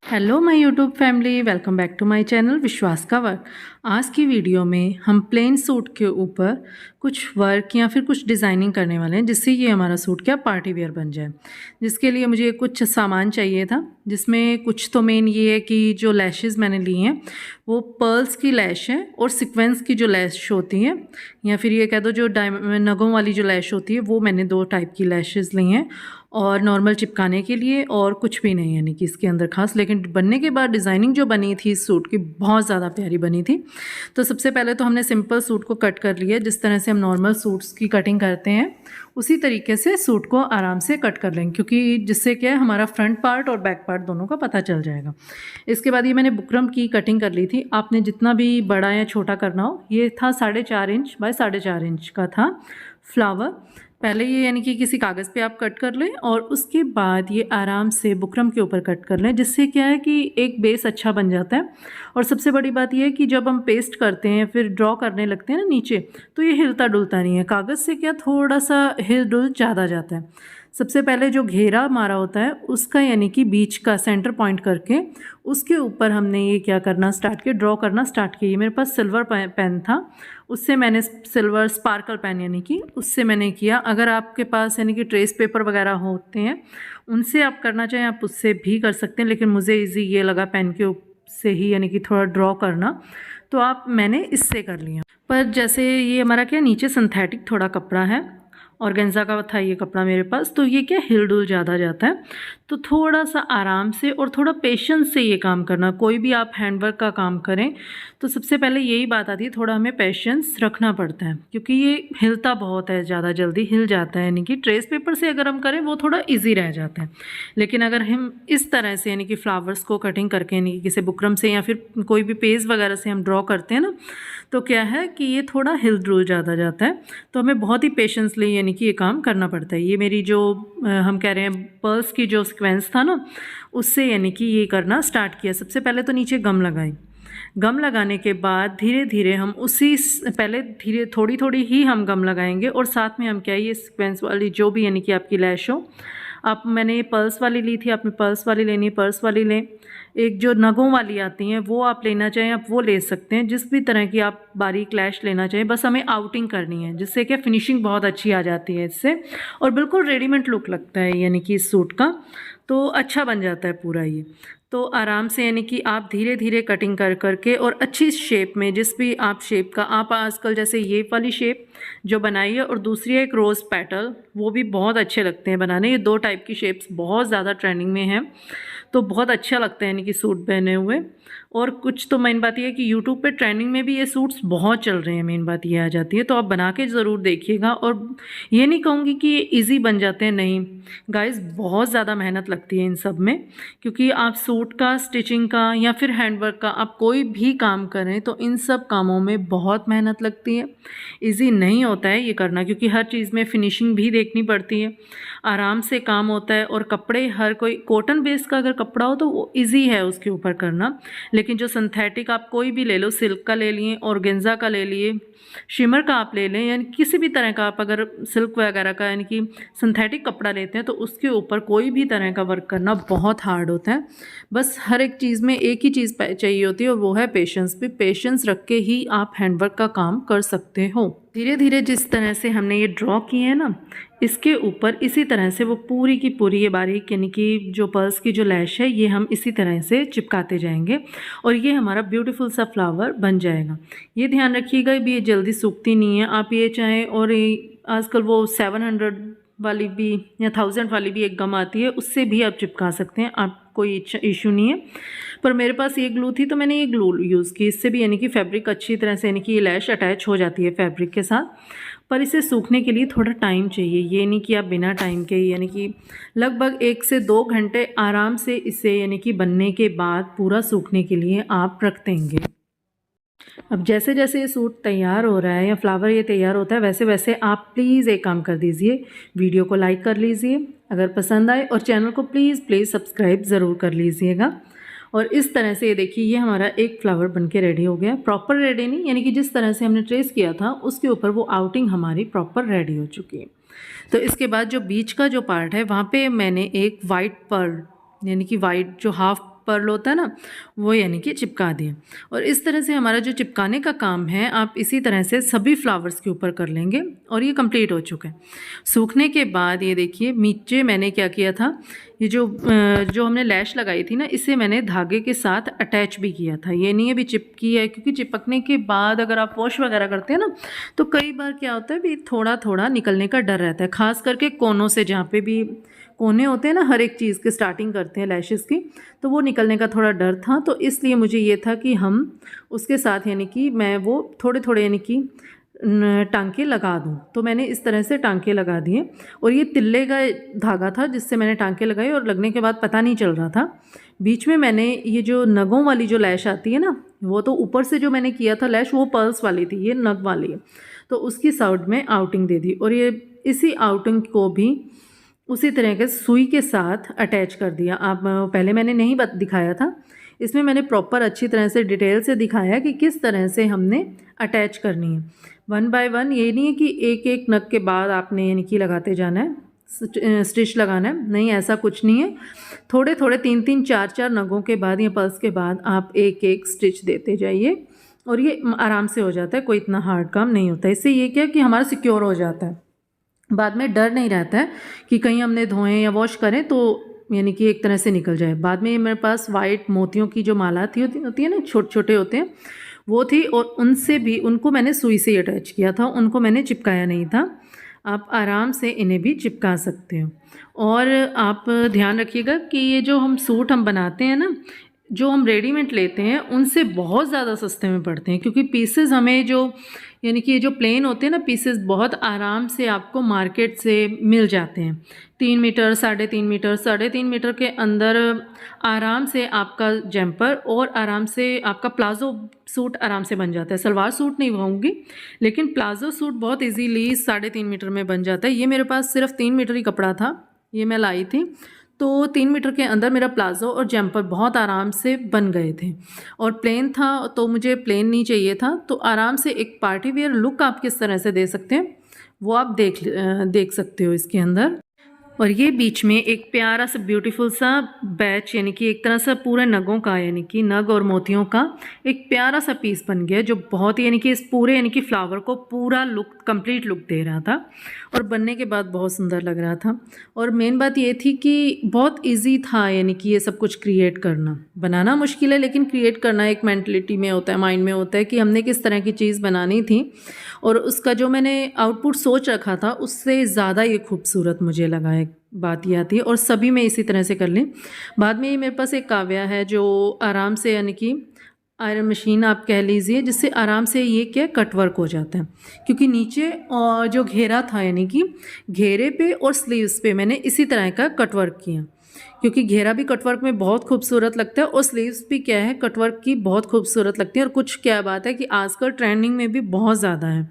Hello my YouTube family, welcome back to my channel Vishwas का work. आज की video में हम प्लेन सूट के ऊपर कुछ वर्क या फिर कुछ डिज़ाइनिंग करने वाले हैं, जिससे ये हमारा सूट क्या पार्टी वेयर बन जाए। जिसके लिए मुझे कुछ सामान चाहिए था, जिसमें कुछ तो मेन ये है कि जो लैशेज़ मैंने ली हैं वो पर्ल्स की लैश है और सीक्वेंस की जो लैश होती है, या फिर ये कह दो जो नगों वाली जो लैश होती है, वो मैंने 2 टाइप की लैशेज़ ली हैं। और नॉर्मल चिपकाने के लिए और कुछ भी नहीं, यानी कि इसके अंदर खास। लेकिन बनने के बाद डिज़ाइनिंग जो बनी थी इस सूट की बहुत ज़्यादा प्यारी बनी थी। तो सबसे पहले तो हमने सिंपल सूट को कट कर लिया, जिस तरह से हम नॉर्मल सूट्स की कटिंग करते हैं उसी तरीके से सूट को आराम से कट कर लेंगे, क्योंकि जिससे क्या है हमारा फ्रंट पार्ट और बैक पार्ट दोनों का पता चल जाएगा। इसके बाद ये मैंने बुकरम की कटिंग कर ली थी। आपने जितना भी बड़ा या छोटा करना हो, ये था 4.5 इंच बाय 4.5 इंच का था फ्लावर। पहले ये यानी कि किसी कागज़ पे आप कट कर लें और उसके बाद ये आराम से बुकरम के ऊपर कट कर लें, जिससे क्या है कि एक बेस अच्छा बन जाता है। और सबसे बड़ी बात ये है कि जब हम पेस्ट करते हैं फिर ड्रॉ करने लगते हैं ना नीचे, तो ये हिलता डुलता नहीं है। कागज़ से क्या थोड़ा सा हिल डुल ज़्यादा जाता है। सबसे पहले जो घेरा हमारा होता है उसका यानी कि बीच का सेंटर पॉइंट करके उसके ऊपर हमने ये क्या करना स्टार्ट किया, ड्रॉ करना स्टार्ट किया। मेरे पास सिल्वर पेन था, उससे मैंने सिल्वर स्पार्कल पेन यानी कि उससे मैंने किया। अगर आपके पास यानी कि ट्रेस पेपर वगैरह होते हैं उनसे आप करना चाहें आप उससे भी कर सकते हैं, लेकिन मुझे इजी ये लगा पेन के से ही यानी कि थोड़ा ड्रॉ करना, तो मैंने इससे कर लिया। पर जैसे ये हमारा क्या नीचे सिंथेटिक थोड़ा कपड़ा है, ऑर्गेन्जा का था ये कपड़ा मेरे पास, तो ये क्या हिल डुल ज़्यादा जाता है। तो थोड़ा सा आराम से और थोड़ा पेशेंस से ये काम करना। कोई भी आप हैंडवर्क का काम करें तो सबसे पहले यही बात आती है, थोड़ा हमें पेशेंस रखना पड़ता है, क्योंकि ये हिलता बहुत है, ज़्यादा जल्दी हिल जाता है। यानी कि ट्रेस पेपर से अगर हम करें वो थोड़ा ईजी रह जाता है, लेकिन अगर हम इस तरह से यानी कि फ्लावर्स को कटिंग करके यानी कि किसी बुकरम से या फिर कोई भी पेज वगैरह से हम ड्रॉ करते हैं ना, तो क्या है कि ये थोड़ा हिल डुल ज़्यादा जाता है। तो हमें बहुत ही पेशेंसली यानी कि ये काम करना पड़ता है। ये मेरी जो हम कह रहे हैं पर्ल्स की जो सीक्वेंस था ना, उससे यानी कि ये करना स्टार्ट किया। सबसे पहले तो नीचे गम लगाई। गम लगाने के बाद धीरे धीरे हम पहले धीरे थोड़ी थोड़ी ही हम गम लगाएंगे, और साथ में हम क्या ये सीक्वेंस वाली जो भी यानी कि आपकी लैश हो, मैंने ये पर्ल्स वाली ली थी, आपने पर्ल्स वाली लेनी पर्ल्स वाली लें। एक जो नगों वाली आती हैं वो आप लेना चाहें आप वो ले सकते हैं, जिस भी तरह की आप बारीक लैश लेना चाहें। बस हमें आउटिंग करनी है, जिससे क्या फिनिशिंग बहुत अच्छी आ जाती है इससे, और बिल्कुल रेडीमेड लुक लगता है यानी कि इस सूट का, तो अच्छा बन जाता है पूरा ये। तो आराम से यानी कि आप धीरे धीरे कटिंग कर करके और अच्छी शेप में, जिस भी आप शेप का आप आजकल जैसे ये वाली शेप जो बनाई है, और दूसरी है एक रोज़ पेटल, वो भी बहुत अच्छे लगते हैं बनाने। ये 2 टाइप की शेप्स बहुत ज़्यादा ट्रेंडिंग में हैं, तो बहुत अच्छा लगता है यानी कि सूट पहने हुए। और कुछ तो मेन बात यह है कि यूट्यूब पे ट्रेंडिंग में भी ये सूट्स बहुत चल रहे हैं, मेन बात ये आ जाती है। तो आप बना के ज़रूर देखिएगा। और ये नहीं कहूँगी कि ये ईजी बन जाते हैं, नहीं गाइस, बहुत ज़्यादा मेहनत लगती है इन सब में, क्योंकि आप सूट का, स्टिचिंग का या फिर हैंडवर्क का आप कोई भी काम करें तो इन सब कामों में बहुत मेहनत लगती है। ईजी नहीं होता है ये करना, क्योंकि हर चीज़ में फिनिशिंग भी देखनी पड़ती है। आराम से काम होता है, और कपड़े हर कोई कॉटन बेस का अगर कपड़ा हो तो वो ईजी है उसके ऊपर करना। लेकिन जो सिंथेटिक आप कोई भी ले लो, सिल्क का ले लिए, ऑर्गेन्जा का ले लिए, शिमर का आप ले लें, यानी किसी भी तरह का आप अगर सिल्क वगैरह का यानी कि सिंथेटिक कपड़ा लेते हैं तो उसके ऊपर कोई भी तरह का वर्क करना बहुत हार्ड होता है। बस हर एक चीज़ में एक ही चीज़ चाहिए होती है, और वो है पेशेंस। भी पेशेंस रख के ही आप हैंडवर्क का काम कर सकते हो। धीरे धीरे जिस तरह से हमने ये ड्रॉ किए हैं ना, इसके ऊपर इसी तरह से वो पूरी की पूरी ये बारीक यानी कि जो पर्ल्स की जो लैश है ये हम इसी तरह से चिपकाते जाएंगे, और ये हमारा ब्यूटीफुल सा फ्लावर बन जाएगा। ये ध्यान रखिएगा भी ये जल्दी सूखती नहीं है। आप ये चाहें, और आजकल वो 700 वाली भी या 1000 वाली भी एक गम आती है, उससे भी आप चिपका सकते हैं, आप कोई इशू नहीं है। पर मेरे पास ये ग्लू थी तो मैंने ये ग्लू यूज़ की। इससे भी यानी कि फैब्रिक अच्छी तरह से यानी कि ये लैश अटैच हो जाती है फैब्रिक के साथ। पर इसे सूखने के लिए थोड़ा टाइम चाहिए, ये नहीं कि आप बिना टाइम के यानी कि लगभग 1 से 2 घंटे आराम से इसे यानी कि बनने के बाद पूरा सूखने के लिए आप रख देंगे। अब जैसे जैसे ये सूट तैयार हो रहा है या फ्लावर ये तैयार होता है, वैसे वैसे आप प्लीज़ एक काम कर दीजिए, वीडियो को लाइक कर लीजिए अगर पसंद आए, और चैनल को प्लीज़ सब्सक्राइब ज़रूर कर लीजिएगा। और इस तरह से ये देखिए ये हमारा एक फ्लावर बनके रेडी हो गया। प्रॉपर रेडी नहीं, यानी कि जिस तरह से हमने ट्रेस किया था उसके ऊपर वो आउटिंग हमारी प्रॉपर रेडी हो चुकी है। तो इसके बाद जो बीच का जो पार्ट है वहाँ पे मैंने एक वाइट पर्ल यानी कि वाइट जो हाफ पर्ल होता है ना, वो यानी कि चिपका दिए। और इस तरह से हमारा जो चिपकाने का काम है आप इसी तरह से सभी फ्लावर्स के ऊपर कर लेंगे। और ये कंप्लीट हो चुका है। सूखने के बाद ये देखिए नीचे मैंने क्या किया था, ये जो हमने लैश लगाई थी ना, इसे मैंने धागे के साथ अटैच भी किया था। ये नहीं है भी चिपकी है, क्योंकि चिपकने के बाद अगर आप वॉश वगैरह करते हैं ना, तो कई बार क्या होता है भी थोड़ा थोड़ा निकलने का डर रहता है, खास करके कोनों से, जहाँ पे भी कोने होते हैं ना हर एक चीज़ के स्टार्टिंग करते हैं लैशेस की, तो वो निकलने का थोड़ा डर था। तो इसलिए मुझे ये था कि हम उसके साथ यानी कि मैं वो थोड़े थोड़े यानी कि टांके लगा दूं। तो मैंने इस तरह से टांके लगा दिए। और ये तिल्ले का धागा था जिससे मैंने टांके लगाए, और लगने के बाद पता नहीं चल रहा था। बीच में मैंने ये जो नगों वाली जो लैश आती है ना, वो तो ऊपर से जो मैंने किया था लैश वो पर्ल्स वाली थी, ये नग वाली है, तो उसकी साइड में आउटिंग दे दी। और ये इसी आउटिंग को भी उसी तरह के सुई के साथ अटैच कर दिया। आप पहले मैंने नहीं दिखाया था, इसमें मैंने प्रॉपर अच्छी तरह से डिटेल से दिखाया कि किस तरह से हमने अटैच करनी है। 1 बाय 1, ये नहीं है कि एक एक नग के बाद आपने यानी कि लगाते जाना है, स्टिच लगाना है, नहीं ऐसा कुछ नहीं है। थोड़े थोड़े 3-3 4-4 नगों के बाद या पल्स के बाद आप एक एक स्टिच देते जाइए, और ये आराम से हो जाता है, कोई इतना हार्ड काम नहीं होता। इससे ये क्या कि हमारा सिक्योर हो जाता है, बाद में डर नहीं रहता है कि कहीं हमने धोएं या वॉश करें तो यानी कि एक तरह से निकल जाए। बाद में मेरे पास वाइट मोतियों की जो माला होती है ना, छोटे छोटे होते हैं, वो थी, और उनसे भी उनको मैंने सुई से अटैच किया था, उनको मैंने चिपकाया नहीं था। आप आराम से इन्हें भी चिपका सकते हो। और आप ध्यान रखिएगा कि ये जो हम सूट हम बनाते हैं ना, जो हम रेडीमेड लेते हैं उनसे बहुत ज़्यादा सस्ते में पड़ते हैं, क्योंकि पीसेस हमें जो यानी कि ये जो प्लेन होते हैं ना पीसेस, बहुत आराम से आपको मार्केट से मिल जाते हैं। 3 मीटर, 3.5 मीटर, 3.5 मीटर के अंदर आराम से आपका जैम्पर और आराम से आपका प्लाज़ो सूट आराम से बन जाता है। सलवार सूट नहीं कहूँगी, लेकिन प्लाज़ो सूट बहुत इजीली 3.5 मीटर में बन जाता है। ये मेरे पास सिर्फ 3 मीटर ही कपड़ा था, ये मैं लाई थी, तो 3 मीटर के अंदर मेरा प्लाज़ो और जैम्पर बहुत आराम से बन गए थे। और प्लेन था तो मुझे प्लेन नहीं चाहिए था, तो आराम से एक पार्टी वेयर लुक आप किस तरह से दे सकते हैं वो आप देख सकते हो इसके अंदर। और ये बीच में एक प्यारा सा ब्यूटीफुल सा बैच, यानी कि एक तरह से पूरे नगों का, यानी कि नग और मोतियों का एक प्यारा सा पीस बन गया, जो बहुत ही यानी कि इस पूरे यानी कि फ्लावर को पूरा लुक, कंप्लीट लुक दे रहा था, और बनने के बाद बहुत सुंदर लग रहा था। और मेन बात ये थी कि बहुत इजी था यानी कि ये सब कुछ क्रिएट करना। बनाना मुश्किल है, लेकिन क्रिएट करना एक मेंटलिटी में होता है, माइंड में होता है कि हमने किस तरह की चीज़ बनानी थी, और उसका जो मैंने आउटपुट सोच रखा था उससे ज़्यादा ये खूबसूरत मुझे लगा है। बात ये आती है, और सभी में इसी तरह से कर लें। बाद में ये मेरे पास एक काव्या है जो आराम से यानी कि आयरन मशीन आप कह लीजिए, जिससे आराम से ये क्या कटवर्क हो जाता है। क्योंकि नीचे जो घेरा था यानी कि घेरे पे और स्लीव्स पे मैंने इसी तरह का कटवर्क किया, क्योंकि घेरा भी कटवर्क में बहुत खूबसूरत लगता है और स्लीव्स भी क्या है कटवर्क की बहुत खूबसूरत लगती है। और कुछ क्या बात है कि आजकल ट्रेंडिंग में भी बहुत ज़्यादा है।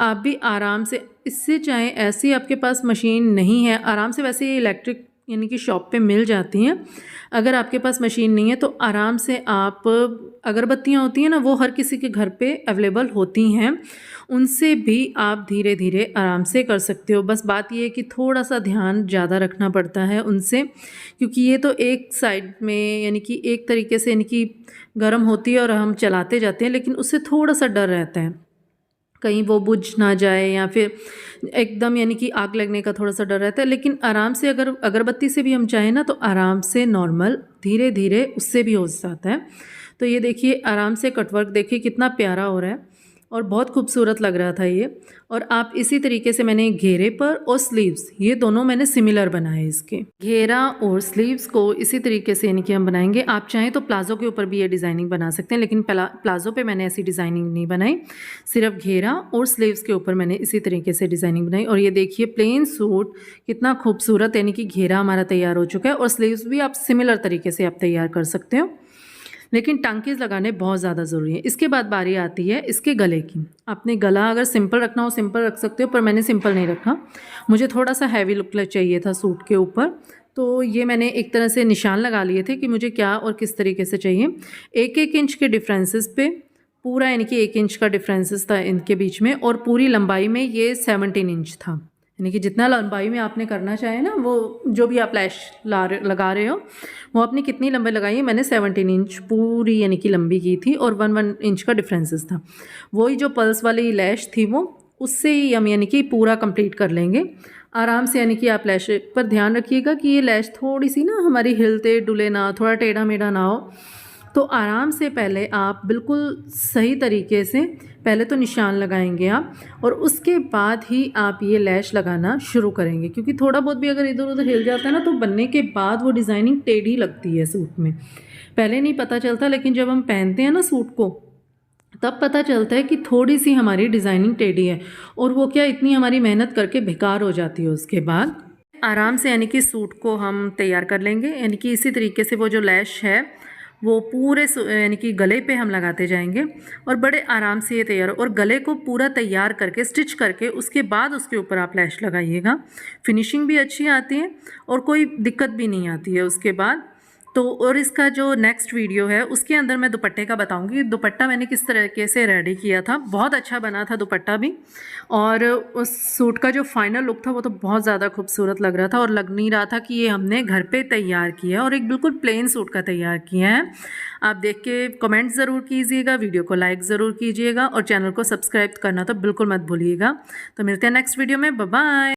आप भी आराम से इससे, चाहे ऐसी आपके पास मशीन नहीं है, आराम से, वैसे ये इलेक्ट्रिक यानी कि शॉप पे मिल जाती हैं। अगर आपके पास मशीन नहीं है तो आराम से आप, अगरबत्तियाँ होती हैं ना, वो हर किसी के घर पे अवेलेबल होती हैं, उनसे भी आप धीरे धीरे आराम से कर सकते हो। बस बात ये है कि थोड़ा सा ध्यान ज़्यादा रखना पड़ता है उनसे, क्योंकि ये तो एक साइड में यानी कि एक तरीके से यानी कि गर्म होती है और हम चलाते जाते हैं, लेकिन उससे थोड़ा सा डर रहता है कहीं वो बुझ ना जाए, या फिर एकदम यानी कि आग लगने का थोड़ा सा डर रहता है। लेकिन आराम से अगर अगरबत्ती से भी हम चाहें ना तो आराम से नॉर्मल धीरे धीरे उससे भी हो जाता है। तो ये देखिए आराम से कटवर्क देखिए कितना प्यारा हो रहा है और बहुत खूबसूरत लग रहा था ये। और आप इसी तरीके से मैंने घेरे पर और स्लीव्स, ये दोनों मैंने सिमिलर बनाए। इसके घेरा और स्लीव्स को इसी तरीके से यानी कि हम बनाएंगे। आप चाहें तो प्लाजो के ऊपर भी ये डिज़ाइनिंग बना सकते हैं, लेकिन प्लाजो पे मैंने ऐसी डिज़ाइनिंग नहीं बनाई, सिर्फ घेरा और स्लीव्स के ऊपर मैंने इसी तरीके से डिज़ाइनिंग बनाई। और ये देखिए प्लेन सूट कितना खूबसूरत, यानी कि घेरा हमारा तैयार हो चुका है और स्लीव्स भी आप सिमिलर तरीके से आप तैयार कर सकते हो, लेकिन टांकीज लगाने बहुत ज़्यादा ज़रूरी है। इसके बाद बारी आती है इसके गले की। आपने गला अगर सिंपल रखना हो सिंपल रख सकते हो, पर मैंने सिंपल नहीं रखा, मुझे थोड़ा सा हैवी लुक चाहिए था सूट के ऊपर। तो ये मैंने एक तरह से निशान लगा लिए थे कि मुझे क्या और किस तरीके से चाहिए। 1-1 इंच के डिफरेंसेस पे पूरा, यानी कि 1 इंच का डिफरेंसेस था इनके बीच में, और पूरी लंबाई में ये 17 इंच था, यानी कि जितना लंबाई में आपने करना चाहे ना, वो जो भी आप लैश लगा रहे हो वो अपनी कितनी लंबाई लगाइए। मैंने 17 इंच पूरी यानी कि लंबी की थी और 1 इंच का डिफरेंसेस था। वही जो पल्स वाली लैश थी वो उससे ही हम यानी कि पूरा कंप्लीट कर लेंगे आराम से। यानी कि आप लैश पर ध्यान रखिएगा कि ये लैश थोड़ी सी ना हमारी हिलते डुले ना, थोड़ा टेढ़ा मेढ़ा ना हो। तो आराम से पहले आप बिल्कुल सही तरीके से पहले तो निशान लगाएंगे आप, और उसके बाद ही आप ये लैश लगाना शुरू करेंगे, क्योंकि थोड़ा बहुत भी अगर इधर उधर हिल जाता है ना तो बनने के बाद वो डिज़ाइनिंग टेढ़ी लगती है सूट में। पहले नहीं पता चलता, लेकिन जब हम पहनते हैं ना सूट को तब पता चलता है कि थोड़ी सी हमारी डिज़ाइनिंग टेढ़ी है, और वो क्या इतनी हमारी मेहनत करके बेकार हो जाती है उसके बाद। आराम से यानी कि सूट को हम तैयार कर लेंगे। यानी कि इसी तरीके से वो जो लैश है वो पूरे यानी कि गले पे हम लगाते जाएंगे और बड़े आराम से ये तैयार। और गले को पूरा तैयार करके स्टिच करके उसके बाद उसके ऊपर आप लैश लगाइएगा। फिनिशिंग भी अच्छी आती है और कोई दिक्कत भी नहीं आती है उसके बाद। तो और इसका जो नेक्स्ट वीडियो है उसके अंदर मैं दुपट्टे का बताऊंगी। दुपट्टा मैंने किस तरीके से रेडी किया था, बहुत अच्छा बना था दुपट्टा भी। और उस सूट का जो फाइनल लुक था वो तो बहुत ज़्यादा खूबसूरत लग रहा था, और लग नहीं रहा था कि ये हमने घर पे तैयार किया है, और एक बिल्कुल प्लेन सूट का तैयार किया है। आप देख के कमेंट ज़रूर कीजिएगा, वीडियो को लाइक ज़रूर कीजिएगा, और चैनल को सब्सक्राइब करना तो बिल्कुल मत भूलिएगा। तो मिलते हैं नेक्स्ट वीडियो में, बाय बाय।